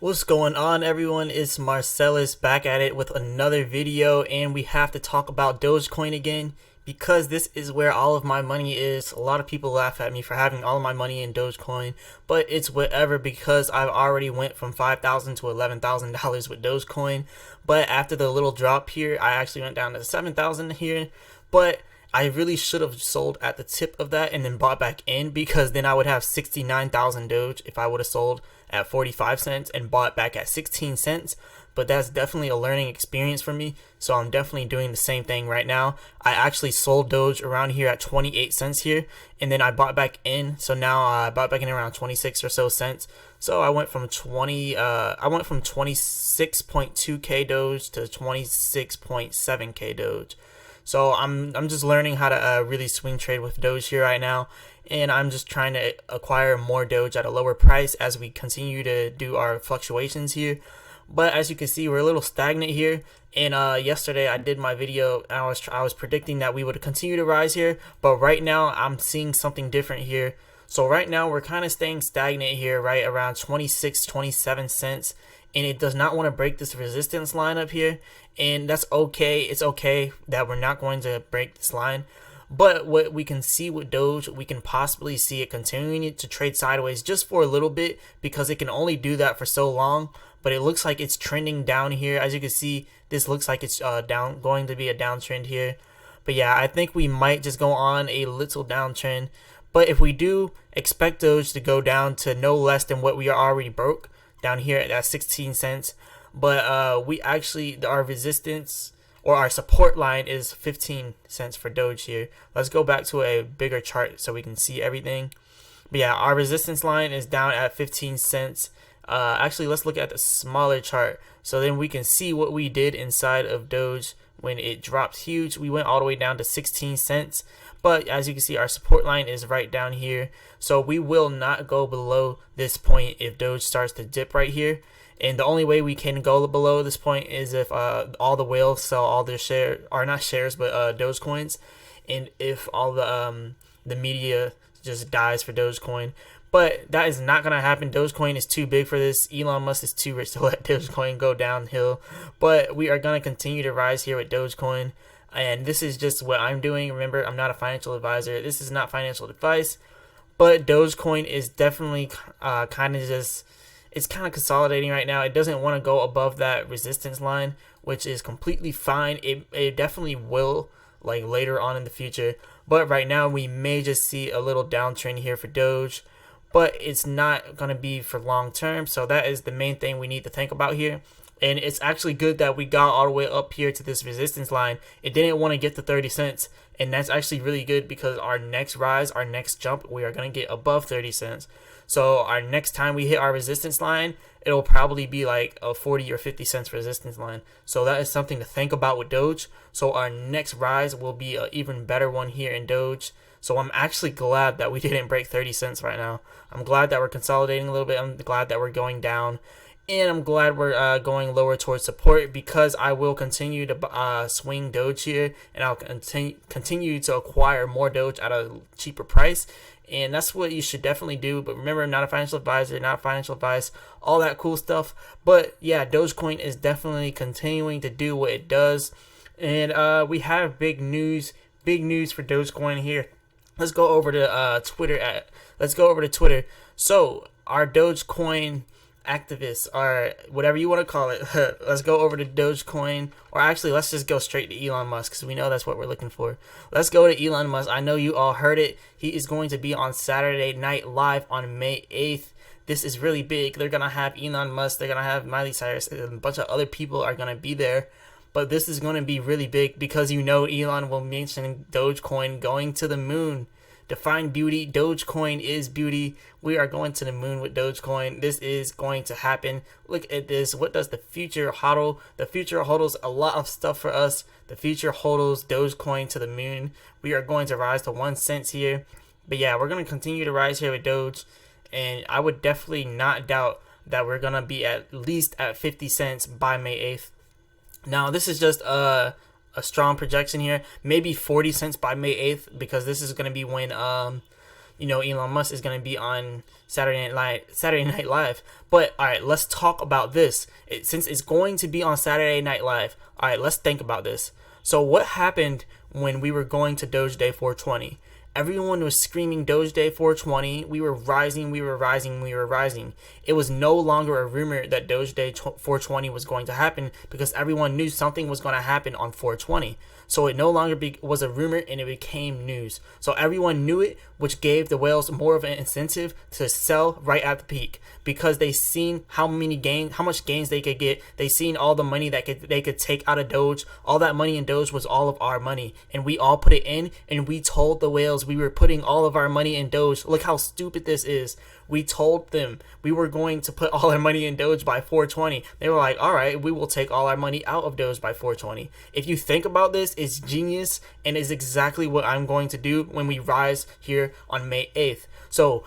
What's going on, everyone? It's Marsellis back at it with another video, and we have to talk about Dogecoin again because this is where all of my money is. A lot of people laugh at me for having all of my money in Dogecoin, but it's whatever because I've already went from $5,000 to $11,000 with Dogecoin. But after the little drop here, I actually went down to 7,000 here, but I really should have sold at the tip of that and then bought back in, because then I would have 69,000 Doge if I would have sold at 45 cents and bought back at 16 cents. But that's definitely a learning experience for me, so I'm definitely doing the same thing right now. I actually sold Doge around here at 28 cents here, and then I bought back in. So now I bought back in around 26 or so cents. So I went from 26.2k Doge to 26.7k Doge. So I'm just learning how to really swing trade with Doge here right now, and I'm just trying to acquire more Doge at a lower price as we continue to do our fluctuations here. But as you can see, we're a little stagnant here. And yesterday I did my video and I was predicting that we would continue to rise here, but right now I'm seeing something different here. So right now we're kind of staying stagnant here, right around 26, 27 cents. And it does not want to break this resistance line up here, and that's okay. It's okay that we're not going to break this line, but what we can see with Doge, we can possibly see it continuing to trade sideways just for a little bit, because it can only do that for so long. But it looks like it's trending down here. As you can see, this looks like it's going to be a downtrend here. But yeah, I think we might just go on a little downtrend. But if we do, expect Doge to go down to no less than what we are already broke down here at 16 cents. But we actually, our resistance or our support line is 15 cents for Doge here. Let's go back to a bigger chart so we can see everything. But yeah, our resistance line is down at 15 cents. Actually, let's look at the smaller chart so then we can see what we did inside of Doge when it dropped huge. We went all the way down to 16 cents. But as you can see, our support line is right down here. So we will not go below this point if Doge starts to dip right here. And the only way we can go below this point is if all the whales sell all their shares, or not shares, but Dogecoins. And if all the media just dies for Dogecoin. But that is not going to happen. Dogecoin is too big for this. Elon Musk is too rich to let Dogecoin go downhill. But we are going to continue to rise here with Dogecoin. And this is just what I'm doing. Remember, I'm not a financial advisor. This is not financial advice. But Dogecoin is definitely kind of just, it's kind of consolidating right now. It doesn't want to go above that resistance line, which is completely fine. It definitely will, like, later on in the future. But right now, we may just see a little downtrend here for Doge. But it's not going to be for long term. So that is the main thing we need to think about here. And it's actually good that we got all the way up here to this resistance line. It didn't want to get to 30 cents. And that's actually really good, because our next rise, our next jump, we are going to get above 30 cents. So our next time we hit our resistance line, it'll probably be like a 40 or 50 cents resistance line. So that is something to think about with Doge. So our next rise will be an even better one here in Doge. So I'm actually glad that we didn't break 30 cents right now. I'm glad that we're consolidating a little bit. I'm glad that we're going down. And I'm glad we're going lower towards support, because I will continue to swing Doge here. And I'll continue to acquire more Doge at a cheaper price. And that's what you should definitely do. But remember, I'm not a financial advisor, not financial advice, all that cool stuff. But yeah, Dogecoin is definitely continuing to do what it does. And we have big news for Dogecoin here. Let's go over to Twitter. Let's go over to Twitter. So our Dogecoin activists, or whatever you want to call it, let's go over to Dogecoin, or actually let's just go straight to Elon Musk, because we know that's what we're looking for. Let's go to Elon Musk. I know you all heard it. He is going to be on Saturday Night Live on May 8th. This is really big. They're going to have Elon Musk, they're going to have Miley Cyrus, and a bunch of other people are going to be there. But this is going to be really big, because you know Elon will mention Dogecoin going to the moon. Define beauty. Dogecoin is beauty. We are going to the moon with Dogecoin. This is going to happen. Look at this. What does the future hodl? The future hodls a lot of stuff for us. The future hodls Dogecoin to the moon. We are going to rise to 1 cent here. But yeah, we're going to continue to rise here with Doge. And I would definitely not doubt that we're going to be at least at 50 cents by May 8th. Now, this is just a strong projection here. Maybe 40 cents by May 8th, because this is going to be when Elon Musk is going to be on Saturday Night Live. But all right, let's talk about this. Since it's going to be on Saturday Night Live, all right, let's think about this. So what happened when we were going to Doge Day 420? Everyone was screaming Doge Day 420. We were rising, we were rising, we were rising. It was no longer a rumor that Doge Day 420 was going to happen because everyone knew something was going to happen on 420. So it no longer was a rumor and it became news. So everyone knew it, which gave the whales more of an incentive to sell right at the peak because they seen how much gains they could get. They seen all the money that they could take out of Doge. All that money in Doge was all of our money, and we all put it in. And we told the whales we were putting all of our money in Doge. Look how stupid this is. We told them we were going to put all our money in Doge by 420. They were like, all right, we will take all our money out of Doge by 420. If you think about this, it's genius and is exactly what I'm going to do when we rise here on May 8th. So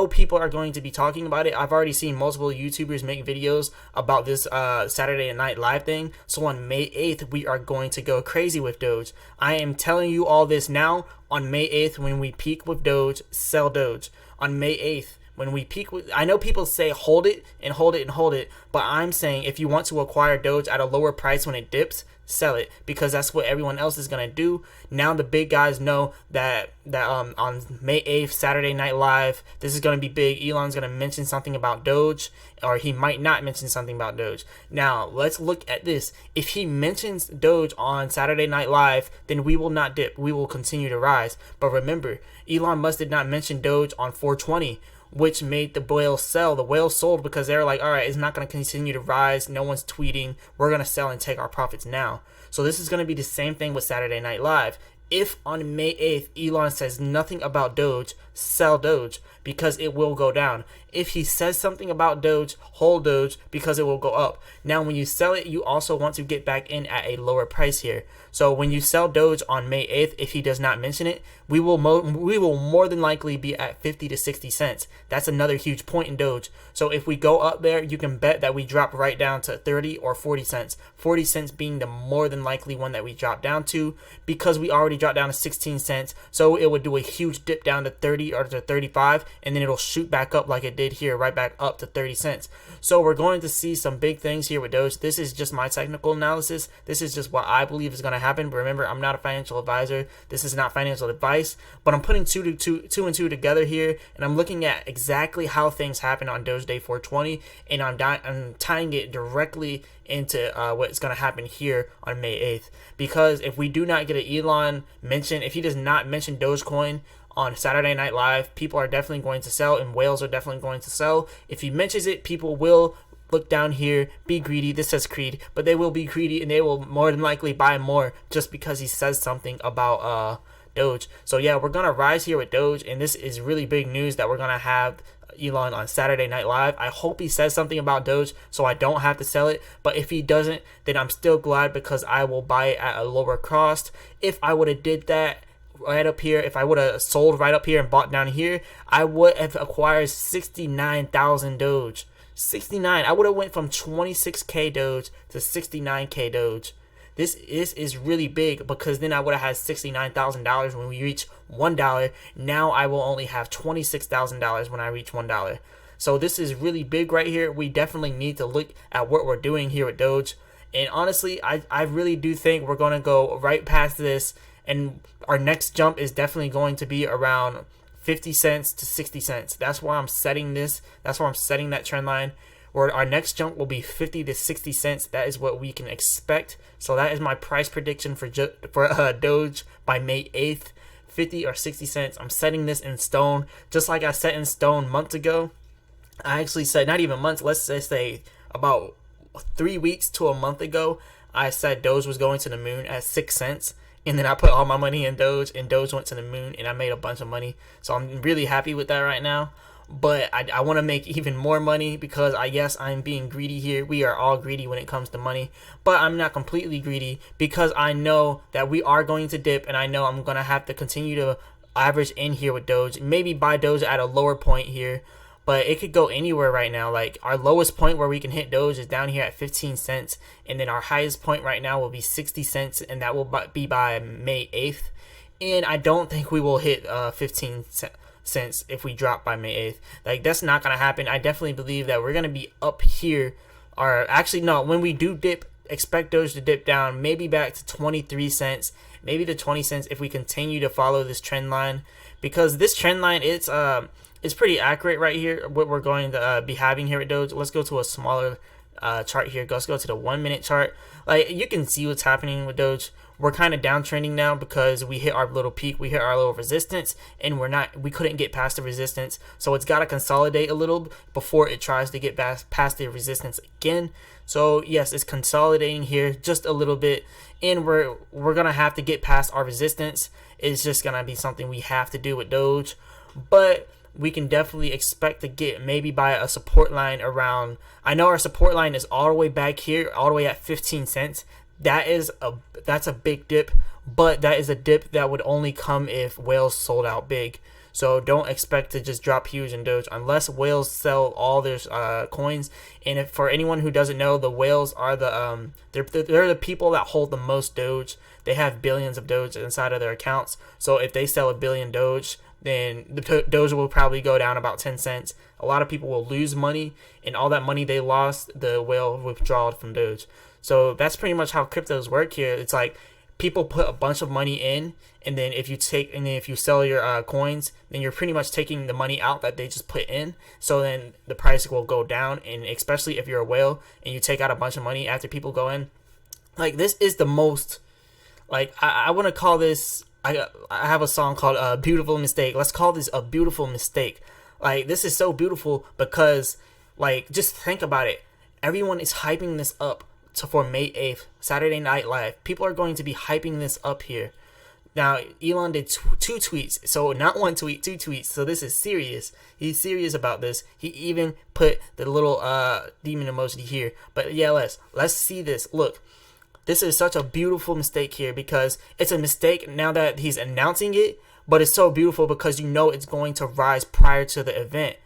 people are going to be talking about it. I've already seen multiple YouTubers make videos about this Saturday Night Live thing. So on May 8th, we are going to go crazy with Doge. I am telling you all this now. On May 8th, when we peak with Doge, sell Doge. On May 8th, when we peak with, I know people say hold it and hold it and hold it, but I'm saying if you want to acquire Doge at a lower price when it dips, sell it, because that's what everyone else is gonna do. Now the big guys know that on May 8th, Saturday Night Live, this is gonna be big. Elon's gonna mention something about Doge, or he might not mention something about Doge. Now let's look at this. If he mentions Doge on Saturday Night Live, then we will not dip. We will continue to rise. But remember, Elon Musk did not mention Doge on 420. Which made the whales sell. The whales sold because they were like, all right, it's not going to continue to rise. No one's tweeting. We're going to sell and take our profits now. So this is going to be the same thing with Saturday Night Live. If on May 8th, Elon says nothing about Doge, sell Doge because it will go down. If he says something about Doge, hold Doge because it will go up. Now, when you sell it, you also want to get back in at a lower price here. So when you sell Doge on May 8th, if he does not mention it, we will more than likely be at 50 to 60 cents. That's another huge point in Doge. So if we go up there, you can bet that we drop right down to 30 or 40 cents. 40 cents being the more than likely one that we drop down to, because we already dropped down to 16 cents. So it would do a huge dip down to 30 or to 35, and then it'll shoot back up like it did here, right back up to 30 cents. So we're going to see some big things here with Doge. This is just my technical analysis. This is just what I believe is going to happen. But remember, I'm not a financial advisor. This is not financial advice, but I'm putting two and two together here, and I'm looking at exactly how things happen on Doge Day 420, and I'm tying it directly into what's going to happen here on May 8th. Because if we do not get an Elon mention, if he does not mention Dogecoin on Saturday Night Live, people are definitely going to sell, and whales are definitely going to sell. If he mentions it, people will look down here, be greedy. This says greed, but they will be greedy, and they will more than likely buy more just because he says something about Doge. So yeah, we're gonna rise here with Doge, and this is really big news that we're gonna have Elon on Saturday Night Live. I hope he says something about Doge so I don't have to sell it, but if he doesn't, then I'm still glad because I will buy it at a lower cost. If I would have did that right up here, if I would have sold right up here and bought down here, I would have acquired 69,000 Doge. 69. I would have went from 26k Doge to 69k Doge. This is really big because then I would have had $69,000 when we reach $1. Now I will only have $26,000 when I reach $1. So this is really big right here. We definitely need to look at what we're doing here with Doge. And honestly, I really do think we're going to go right past this, and our next jump is definitely going to be around 50 cents to 60 cents. That's why I'm setting this. That's why I'm setting that trend line. Where our next jump will be 50 to 60 cents. That is what we can expect. So that is my price prediction for Doge by May 8th. 50 or 60 cents. I'm setting this in stone. Just like I set in stone months ago. I actually said, not even months, let's just say about 3 weeks to a month ago, I said Doge was going to the moon at 6 cents. And then I put all my money in Doge, and Doge went to the moon, and I made a bunch of money. So I'm really happy with that right now. But I want to make even more money because I'm being greedy here. We are all greedy when it comes to money. But I'm not completely greedy because I know that we are going to dip, and I know I'm going to have to continue to average in here with Doge. Maybe buy Doge at a lower point here. But it could go anywhere right now. Like our lowest point where we can hit Doge is down here at 15 cents. And then our highest point right now will be 60 cents. And that will be by May 8th. And I don't think we will hit 15 cents if we drop by May 8th. Like, that's not gonna happen. I definitely believe that we're gonna be up here, or actually no, when we do dip, expect Doge to dip down maybe back to 23 cents, maybe to 20 cents if we continue to follow this trend line, because this trend line, it's pretty accurate right here, what we're going to be having here at Doge. Let's go to a smaller chart here. Let's go to the 1 minute chart. Like, you can see what's happening with Doge. We're kind of downtrending now because we hit our little peak, we hit our little resistance, and we couldn't get past the resistance. So it's got to consolidate a little before it tries to get past the resistance again. So yes, it's consolidating here just a little bit, and we're gonna have to get past our resistance. It's just gonna be something we have to do with Doge, but we can definitely expect to get maybe by a support line around. I know our support line is all the way back here, all the way at 15 cents. That's a big dip, but that is a dip that would only come if whales sold out big. So don't expect to just drop huge in Doge unless whales sell all their coins. And if, for anyone who doesn't know, the whales are they're the people that hold the most Doge. They have billions of Doge inside of their accounts. So if they sell a billion Doge, then the Doge will probably go down about 10 cents. A lot of people will lose money, and all that money they lost, the whale withdrawed from Doge. So that's pretty much how cryptos work here. It's like people put a bunch of money in, and then if you sell your coins, then you're pretty much taking the money out that they just put in. So then the price will go down, and especially if you're a whale and you take out a bunch of money after people go in, like, this is the most, like, I want to call this. I have a song called "A Beautiful Mistake." Let's call this a beautiful mistake. Like, this is so beautiful because, like, just think about it. Everyone is hyping this up for May 8th, Saturday Night Live. People are going to be hyping this up here. Now, Elon did two tweets. So not one tweet, two tweets. So this is serious. He's serious about this. He even put the little demon emoji here. But yeah, let's see this. Look, this is such a beautiful mistake here because it's a mistake now that he's announcing it, but it's so beautiful because you know it's going to rise prior to the event.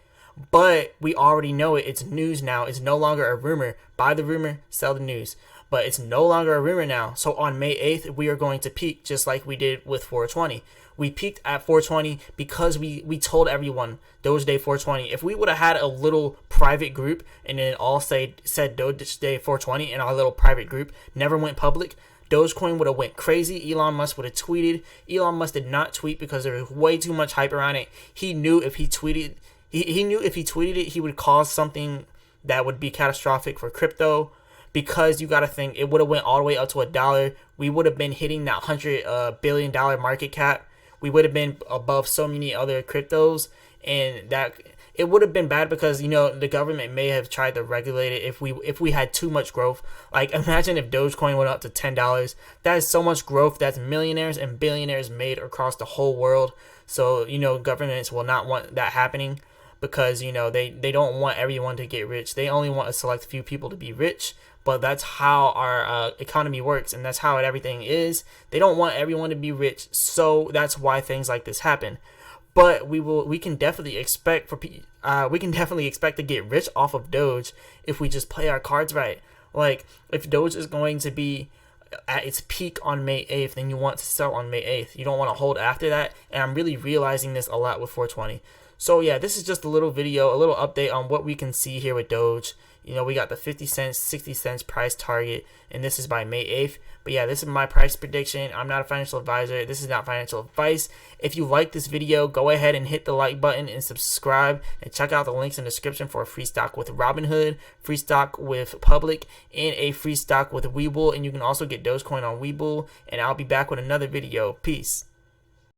But we already know it. It's news now. It's no longer a rumor. Buy the rumor, sell the news. But it's no longer a rumor now. So on May 8th, we are going to peak just like we did with 420. We peaked at 420 because we told everyone Doge Day 420. If we would have had a little private group and then all said Doge Day 420 in our little private group, never went public, Dogecoin would have went crazy. Elon Musk would have tweeted. Elon Musk did not tweet because there was way too much hype around it. He knew if he tweeted, he knew if he tweeted it, he would cause something that would be catastrophic for crypto. Because you got to think, it would have went all the way up to $1. We would have been hitting that $100 billion market cap. We would have been above so many other cryptos, and that it would have been bad because, you know, the government may have tried to regulate it if we had too much growth. Like, imagine if Dogecoin went up to $10. That is so much growth. That's millionaires and billionaires made across the whole world. So, you know, governments will not want that happening because, you know, they don't want everyone to get rich. They only want a select few people to be rich. But that's how our economy works, and that's how everything is. They don't want everyone to be rich, so that's why things like this happen. But we can definitely expect to get rich off of Doge if we just play our cards right. Like, if Doge is going to be at its peak on May 8th, then you want to sell on May 8th. You don't want to hold after that, and I'm really realizing this a lot with 420. So yeah, this is just a little video, a little update on what we can see here with Doge. You know, we got the 50 cents, 60 cents price target, and this is by May 8th. But yeah, this is my price prediction. I'm not a financial advisor. This is not financial advice. If you like this video, go ahead and hit the like button and subscribe, and check out the links in the description for a free stock with Robinhood, free stock with Public, and a free stock with Webull. And you can also get Dogecoin on Webull. And I'll be back with another video. Peace.